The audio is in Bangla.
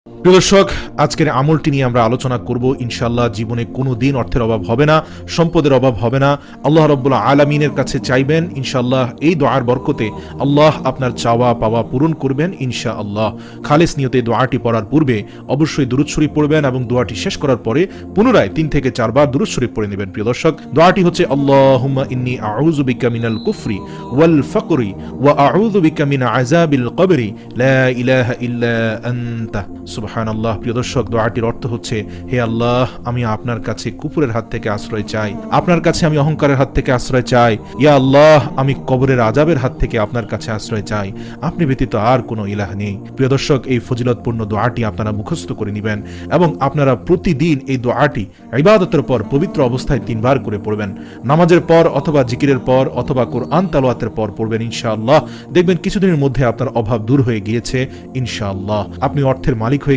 প্রিয় দর্শক, আজকের আমলটি নিয়ে আমরা আলোচনা করব। ইনশাআল্লাহ জীবনে কোনো দিন অর্থের অভাব হবে না, সম্পদের অভাব হবে না। আল্লাহ রাব্বুল আলামিনের কাছে চাইবেন, ইনশাআল্লাহ এই দোয়ার বরকতে আল্লাহ আপনার চাওয়া পাওয়া পূরণ করবেন ইনশাআল্লাহ। খালেস নিয়তে দোয়াটি পড়ার পূর্বে অবশ্যই দুরূদ শরীফ পড়বেন এবং দোয়াটি শেষ করার পরে পুনরায় 3 থেকে 4 বার দুরূদ শরীফ পড়ে নেবেন। প্রিয় দর্শক, দোয়াটি হচ্ছে আল্লাহুম্মা ইন্নী আউযু বিকা মিনাল কুফরি ওয়াল ফাকরি ওয়া আউযু বিকা মিন আযাবিল কবরি লা ইলাহা ইল্লা আনতা সুবহানাল্লাহ। প্রিয় দর্শক, দোয়াটির অর্থ হচ্ছে, হে আল্লাহ, আমি আপনার কাছে কুফরের হাত থেকে আশ্রয় চাই, আপনার কাছে আমি অহংকারের হাত থেকে আশ্রয় চাই। ইয়া আল্লাহ, আমি কবরের আযাবের হাত থেকে আপনার কাছে আশ্রয় চাই, আপনি ব্যতীত আর কোনো ইলাহ নেই। প্রিয় দর্শক, এই ফজিলতপূর্ণ দোয়াটি আপনারা মুখস্থ করে নেবেন এবং আপনারা প্রতিদিন এই দোয়াটি ইবাদতের পর পবিত্র অবস্থায় 3 বার করে পড়বেন। নামাজের পর অথবা জিকিরের পর অথবা কোরআন তেলাওয়াতের পর পড়বেন ইনশাআল্লাহ। দেখবেন কিছুদিনের মধ্যে আপনার অভাব দূর হয়ে গিয়েছে ইনশাআল্লাহ। আপনি অর্থের মালিক হয়ে